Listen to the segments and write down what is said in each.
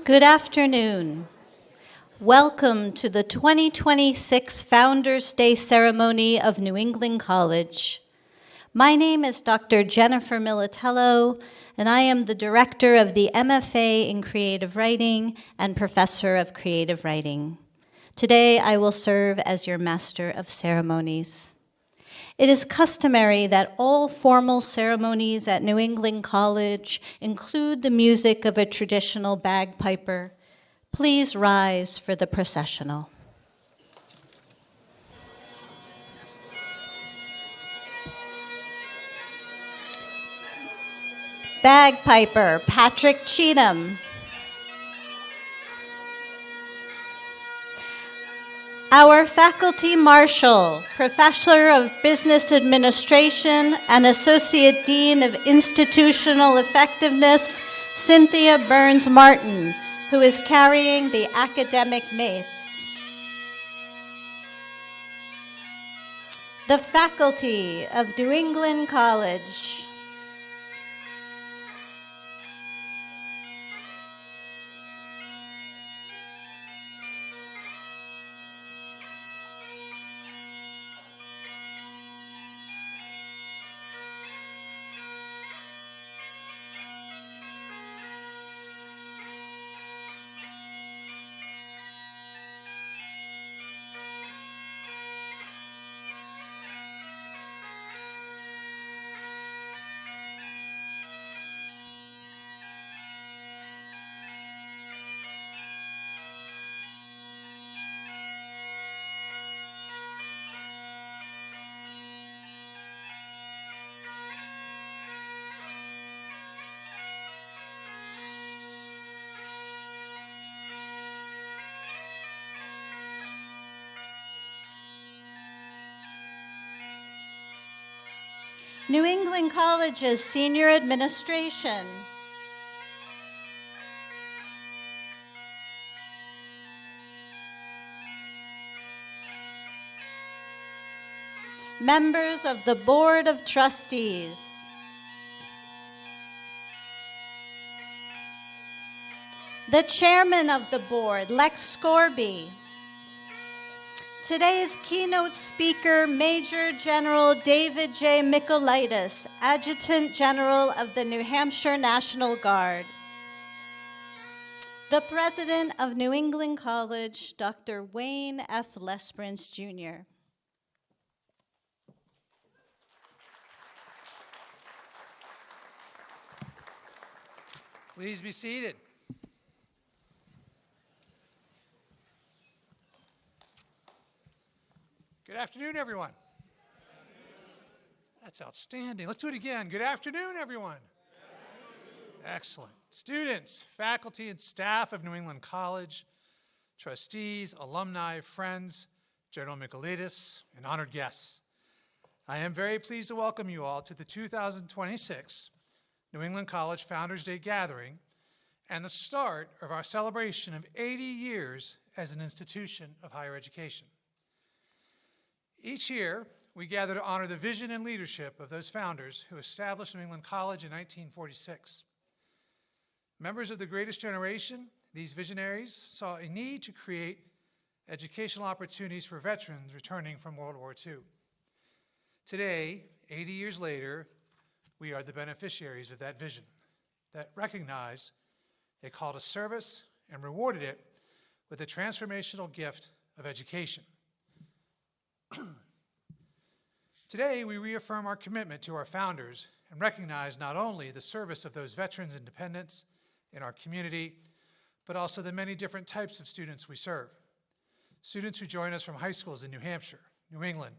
Good afternoon. Welcome to the 2026 Founders Day ceremony of New England College. My name is Dr. Jennifer Militello, and I am the director of the MFA in Creative Writing and professor of creative writing. Today, I will serve as your master of ceremonies. It is customary that all formal ceremonies at New England College include the music of a traditional bagpiper. Please rise for the processional. Bagpiper, Patrick Cheatham. Our faculty marshal, Professor of Business Administration and Associate Dean of Institutional Effectiveness, Cynthia Burns-Martin, who is carrying the academic mace. The faculty of New England College. New England College's Senior Administration. Members of the Board of Trustees. The Chairman of the Board, Lex Scorby. Today's keynote speaker, Major General David J. Mikolaities, Adjutant General of the New Hampshire National Guard. The President of New England College, Dr. Wayne F. Lesperance, Jr. Please be seated. Good afternoon, everyone. That's outstanding. Let's do it again. Good afternoon, everyone. Excellent. Students, faculty, and staff of New England College, trustees, alumni, friends, General Mikolaities, and honored guests. I am very pleased to welcome you all to the 2026 New England College Founders Day Gathering and the start of our celebration of 80 years as an institution of higher education. Each year, we gather to honor the vision and leadership of those founders who established New England College in 1946. Members of the greatest generation, these visionaries saw a need to create educational opportunities for veterans returning from World War II. Today, 80 years later, we are the beneficiaries of that vision that recognized a call to service and rewarded it with the transformational gift of education. Today, we reaffirm our commitment to our founders and recognize not only the service of those veterans and dependents in our community, but also the many different types of students we serve. Students who join us from high schools in New Hampshire, New England,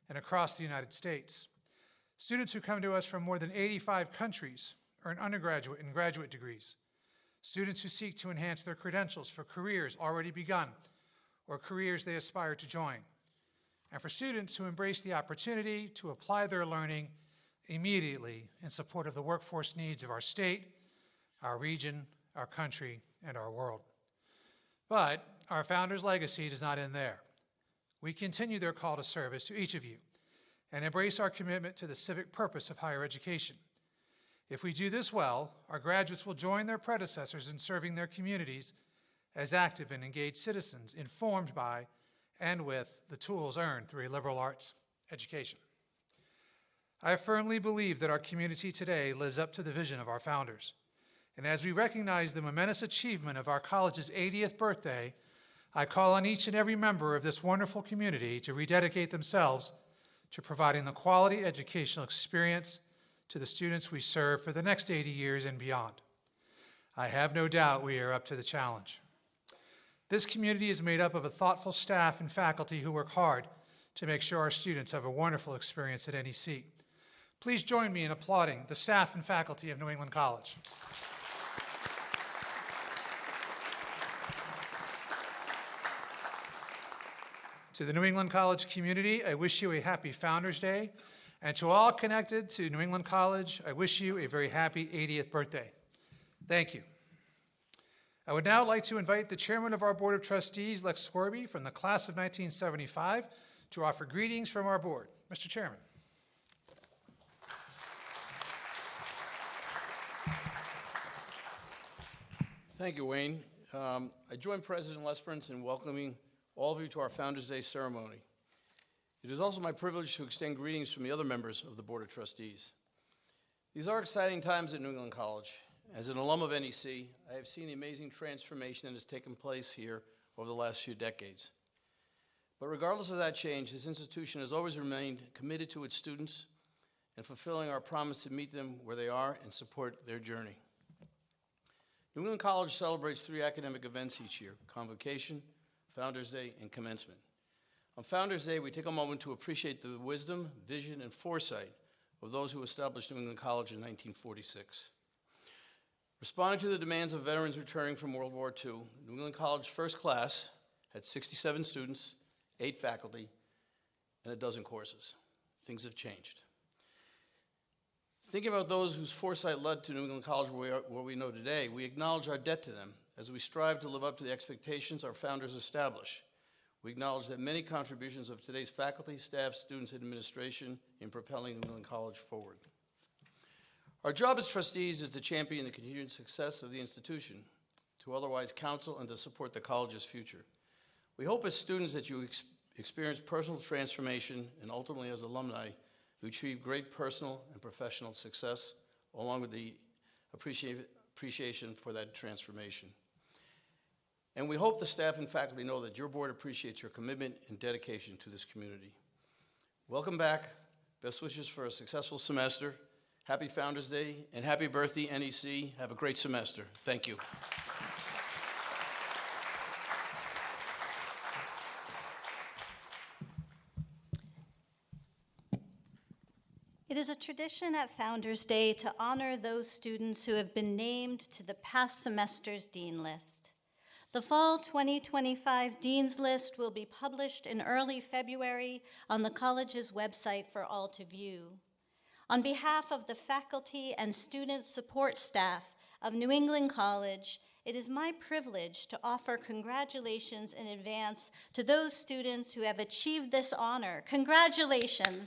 and across the United States. Students who come to us from more than 85 countries, earn undergraduate and graduate degrees. Students who seek to enhance their credentials for careers already begun or careers they aspire to join. And for students who embrace the opportunity to apply their learning immediately in support of the workforce needs of our state, our region, our country, and our world. But our founders' legacy does not end there. We continue their call to service to each of you and embrace our commitment to the civic purpose of higher education. If we do this well, our graduates will join their predecessors in serving their communities as active and engaged citizens, informed by and with the tools earned through a liberal arts education. I firmly believe that our community today lives up to the vision of our founders. And as we recognize the momentous achievement of our college's 80th birthday, I call on each and every member of this wonderful community to rededicate themselves to providing the quality educational experience to the students we serve for the next 80 years and beyond. I have no doubt we are up to the challenge. This community is made up of a thoughtful staff and faculty who work hard to make sure our students have a wonderful experience at NEC. Please join me in applauding the staff and faculty of New England College. To the New England College community, I wish you a happy Founders Day. And to all connected to New England College, I wish you a very happy 80th birthday. Thank you. I would now like to invite the chairman of our Board of Trustees, Lex Scorby, from the class of 1975, to offer greetings from our board. Mr. Chairman. Thank you, Wayne. I join President Lesperance in welcoming all of you to our Founders Day ceremony. It is also my privilege to extend greetings from the other members of the Board of Trustees. These are exciting times at New England College. As an alum of NEC, I have seen the amazing transformation that has taken place here over the last few decades. But regardless of that change, this institution has always remained committed to its students and fulfilling our promise to meet them where they are and support their journey. New England College celebrates 3 academic events each year: Convocation, Founders Day, and Commencement. On Founders Day, we take a moment to appreciate the wisdom, vision, and foresight of those who established New England College in 1946. Responding to the demands of veterans returning from World War II, New England College first class had 67 students, 8 faculty, and 12 courses. Things have changed. Thinking about those whose foresight led to New England College where we know today, we acknowledge our debt to them as we strive to live up to the expectations our founders established. We acknowledge that many contributions of today's faculty, staff, students, and administration in propelling New England College forward. Our job as trustees is to champion the continued success of the institution, to otherwise counsel and to support the college's future. We hope as students that you experience personal transformation and ultimately as alumni, you achieve great personal and professional success along with the appreciation for that transformation. And we hope the staff and faculty know that your board appreciates your commitment and dedication to this community. Welcome back. Best wishes for a successful semester. Happy Founders Day and happy birthday, NEC. Have a great semester. Thank you. It is a tradition at Founders Day to honor those students who have been named to the past semester's Dean List. The Fall 2025 Dean's List will be published in early February on the college's website for all to view. On behalf of the faculty and student support staff of New England College, it is my privilege to offer congratulations in advance to those students who have achieved this honor. Congratulations.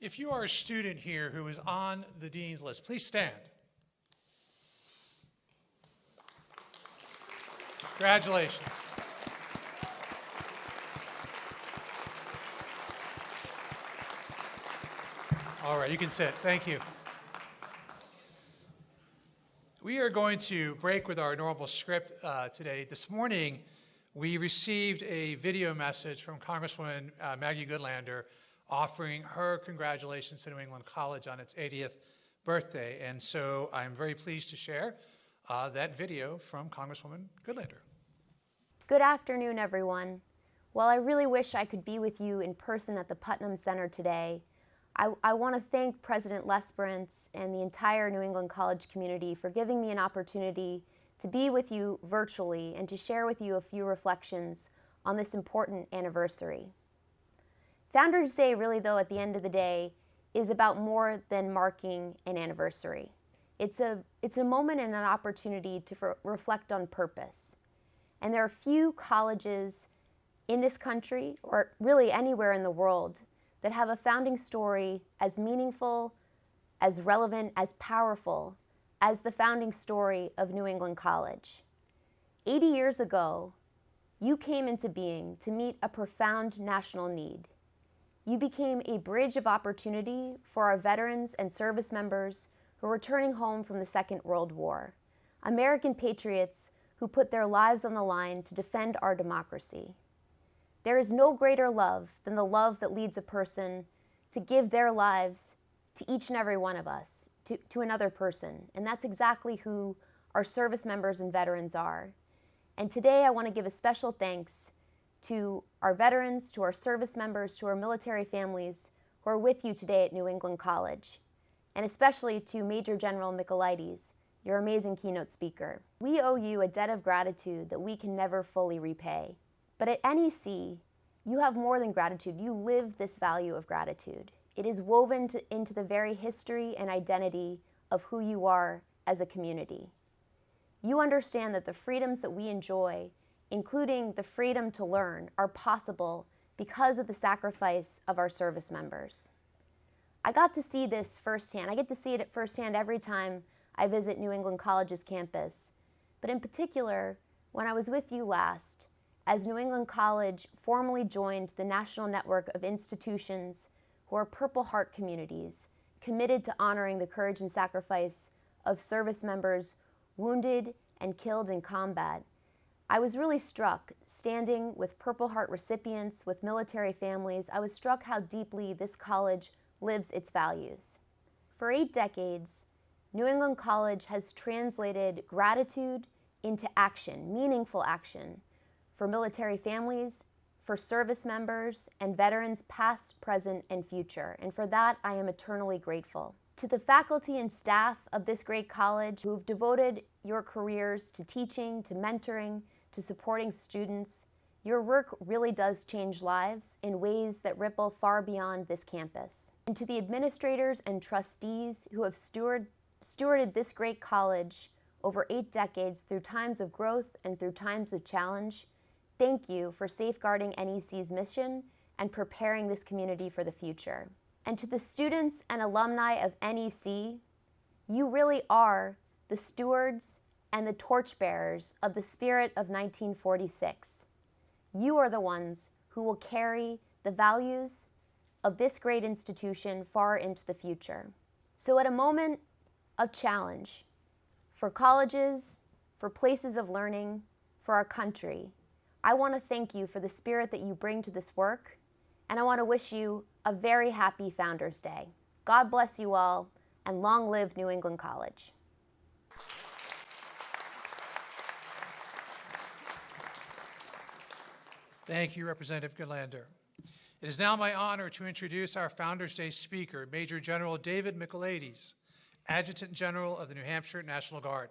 If you are a student here who is on the Dean's List, please stand. Congratulations. All right, you can sit. Thank you. We are going to break with our normal script today. This morning, we received a video message from Congresswoman Maggie Goodlander offering her congratulations to New England College on its 80th birthday. And so I'm very pleased to share that video from Congresswoman Goodlander. Good afternoon, everyone. While I really wish I could be with you in person at the Putnam Center today, I want to thank President Lesperance and the entire New England College community for giving me an opportunity to be with you virtually and to share with you a few reflections on this important anniversary. Founders Day really, though, at the end of the day, is about more than marking an anniversary. It's a moment and an opportunity to reflect on purpose. And there are few colleges in this country, or really anywhere in the world, that have a founding story as meaningful, as relevant, as powerful as the founding story of New England College. 80 years ago, you came into being to meet a profound national need. You became a bridge of opportunity for our veterans and service members who are returning home from the Second World War, American patriots who put their lives on the line to defend our democracy. There is no greater love than the love that leads a person to give their lives to each and every one of us, to another person. And that's exactly who our service members and veterans are. And today I want to give a special thanks to our veterans, to our service members, to our military families who are with you today at New England College, and especially to Major General Mikolaities, your amazing keynote speaker. We owe you a debt of gratitude that we can never fully repay. But at NEC, you have more than gratitude. You live this value of gratitude. It is woven into the very history and identity of who you are as a community. You understand that the freedoms that we enjoy, including the freedom to learn, are possible because of the sacrifice of our service members. I got to see this firsthand. I get to see it firsthand every time I visit New England College's campus. But in particular, when I was with you last, as New England College formally joined the national network of institutions who are Purple Heart communities committed to honoring the courage and sacrifice of service members wounded and killed in combat, I was really struck, standing with Purple Heart recipients, with military families, I was struck how deeply this college lives its values. For 8 decades, New England College has translated gratitude into action, meaningful action, for military families, for service members, and veterans past, present, and future. And for that, I am eternally grateful. To the faculty and staff of this great college who have devoted your careers to teaching, to mentoring, to supporting students, your work really does change lives in ways that ripple far beyond this campus. And to the administrators and trustees who have stewarded this great college over 8 decades through times of growth and through times of challenge, thank you for safeguarding NEC's mission and preparing this community for the future. And to the students and alumni of NEC, you really are the stewards and the torchbearers of the spirit of 1946. You are the ones who will carry the values of this great institution far into the future. So at a moment of challenge for colleges, for places of learning, for our country, I want to thank you for the spirit that you bring to this work, and I want to wish you a very happy Founders Day. God bless you all, and long live New England College. Thank you, Representative Goodlander. It is now my honor to introduce our Founders Day speaker, Major General David Mikolaities, Adjutant General of the New Hampshire National Guard.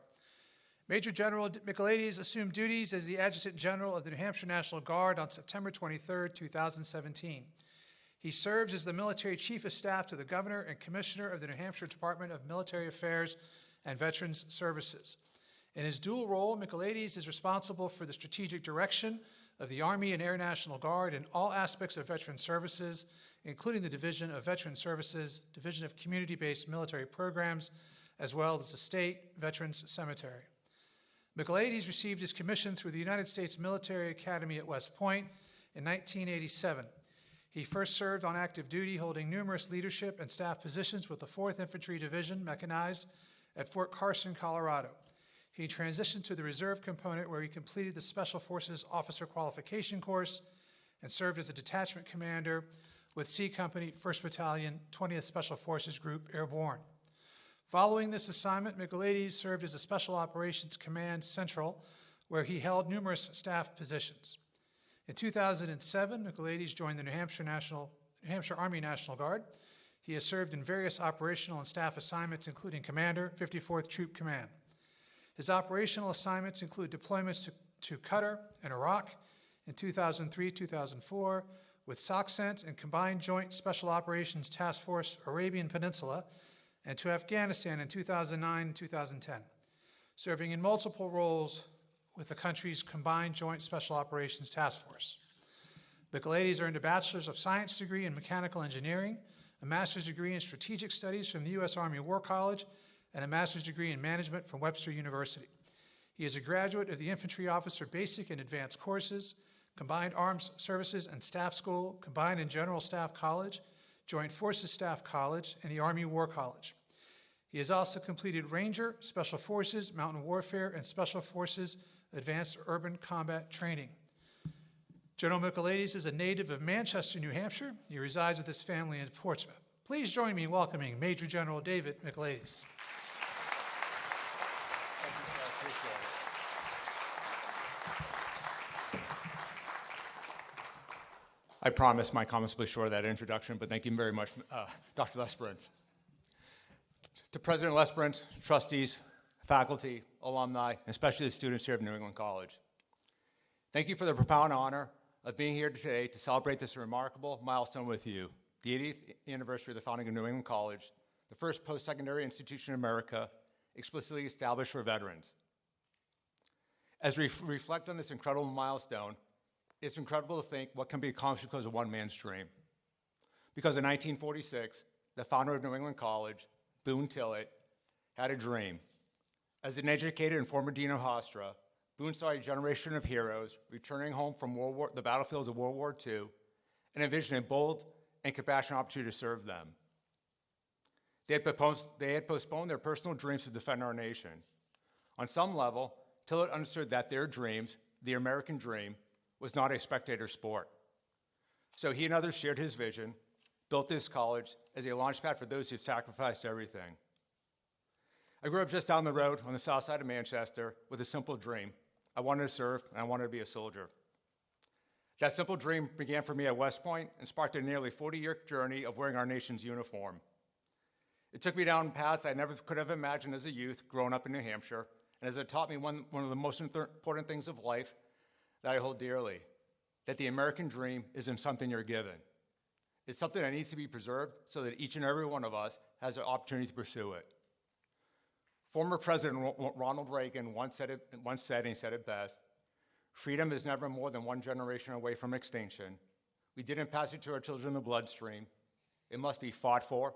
Major General Mikolaities assumed duties as the Adjutant General of the New Hampshire National Guard on September 23, 2017. He serves as the Military Chief of Staff to the Governor and Commissioner of the New Hampshire Department of Military Affairs and Veterans Services. In his dual role, Mikolaities is responsible for the strategic direction of the Army and Air National Guard in all aspects of veteran services, including the Division of Veteran Services, Division of Community-Based Military Programs, as well as the State Veterans Cemetery. Mikolaities received his commission through the United States Military Academy at West Point in 1987. He first served on active duty, holding numerous leadership and staff positions with the 4th Infantry Division, mechanized, at Fort Carson, Colorado. He transitioned to the Reserve Component, where he completed the Special Forces Officer Qualification Course and served as a detachment commander with C Company, 1st Battalion, 20th Special Forces Group, Airborne. Following this assignment, Mikolaities served as a Special Operations Command Central, where he held numerous staff positions. In 2007, Mikolaities joined the New Hampshire Army National Guard. He has served in various operational and staff assignments, including Commander, 54th Troop Command. His operational assignments include deployments to Qatar and Iraq in 2003-2004 with SOCCENT and Combined Joint Special Operations Task Force Arabian Peninsula, and to Afghanistan in 2009 and 2010, serving in multiple roles with the country's Combined Joint Special Operations Task Force. Mikolaities earned a Bachelor's of Science degree in Mechanical Engineering, a Master's degree in Strategic Studies from the U.S. Army War College, and a Master's degree in Management from Webster University. He is a graduate of the Infantry Officer Basic and Advanced Courses, Combined Arms Services and Staff School, Combined and General Staff College, Joint Forces Staff College, and the Army War College. He has also completed Ranger, Special Forces, Mountain Warfare, and Special Forces Advanced Urban Combat Training. General Mikolaities is a native of Manchester, New Hampshire. He resides with his family in Portsmouth. Please join me in welcoming Major General David Mikolaities. Thank you, sir. Appreciate it. I promise my comments will be short of that introduction, but thank you very much, Dr. Lesperance. To President Lesperance, trustees, faculty, alumni, and especially the students here of New England College, thank you for the profound honor of being here today to celebrate this remarkable milestone with you, the 80th anniversary of the founding of New England College, the first post-secondary institution in America explicitly established for veterans. As we reflect on this incredible milestone, it's incredible to think what can be accomplished because of one man's dream. Because in 1946, the founder of New England College, Boone Tillett, had a dream. As an educated and former dean of Hofstra, Boone saw a generation of heroes returning home from the battlefields of World War II and envisioned a bold and compassionate opportunity to serve them. They had postponed their personal dreams to defend our nation. On some level, Tillett understood that their dreams, the American dream, was not a spectator sport. So he and others shared his vision, built this college as a launchpad for those who sacrificed everything. I grew up just down the road on the south side of Manchester with a simple dream. I wanted to serve, and I wanted to be a soldier. That simple dream began for me at West Point and sparked a nearly 40-year journey of wearing our nation's uniform. It took me down paths I never could have imagined as a youth growing up in New Hampshire, and as it taught me one of the most important things of life that I hold dearly, that the American dream isn't something you're given. It's something that needs to be preserved so that each and every one of us has an opportunity to pursue it. Former President Ronald Reagan once said, and he said it best, "Freedom is never more than one generation away from extinction. We didn't pass it to our children in the bloodstream. It must be fought for,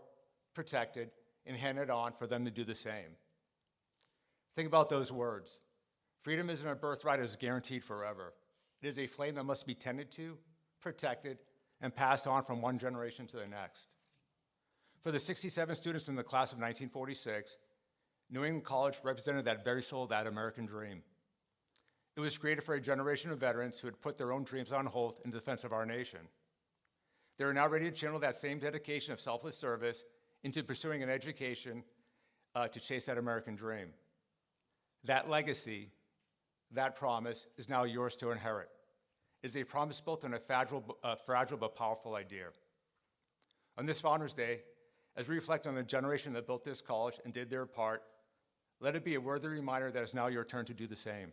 protected, and handed on for them to do the same." Think about those words. Freedom isn't a birthright that is guaranteed forever. It is a flame that must be tended to, protected, and passed on from one generation to the next. For the 67 students in the class of 1946, New England College represented that very soul of that American dream. It was created for a generation of veterans who had put their own dreams on hold in defense of our nation. They are now ready to channel that same dedication of selfless service into pursuing an education to chase that American dream. That legacy, that promise, is now yours to inherit. It is a promise built on a fragile but powerful idea. On this Founders Day, as we reflect on the generation that built this college and did their part, let it be a worthy reminder that it's now your turn to do the same.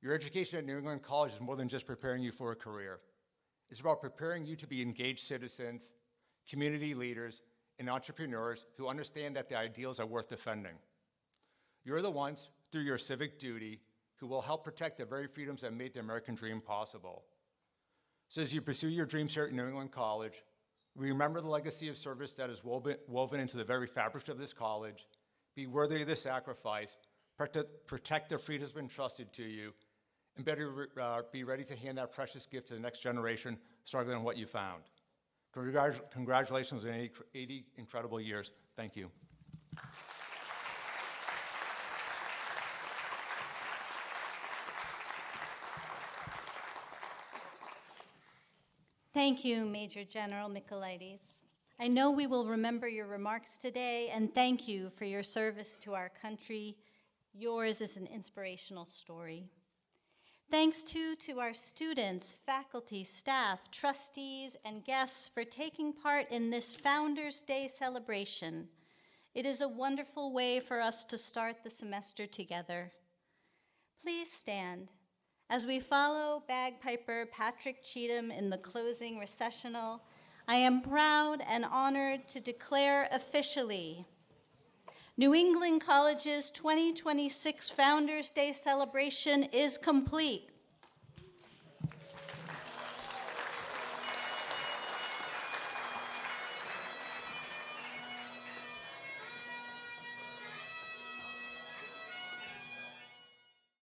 Your education at New England College is more than just preparing you for a career. It's about preparing you to be engaged citizens, community leaders, and entrepreneurs who understand that the ideals are worth defending. You're the ones, through your civic duty, who will help protect the very freedoms that made the American dream possible. So as you pursue your dreams here at New England College, remember the legacy of service that is woven into the very fabric of this college. Be worthy of the sacrifice, protect the freedoms entrusted to you, and better be ready to hand that precious gift to the next generation, struggling on what you found. Congratulations on 80 incredible years. Thank you. Thank you, Major General Mikolaities. I know we will remember your remarks today, and thank you for your service to our country. Yours is an inspirational story. Thanks too to our students, faculty, staff, trustees, and guests for taking part in this Founders Day celebration. It is a wonderful way for us to start the semester together. Please stand as we follow bagpiper Patrick Cheatham in the closing recessional. I am proud and honored to declare officially New England College's 2026 Founders Day celebration is complete.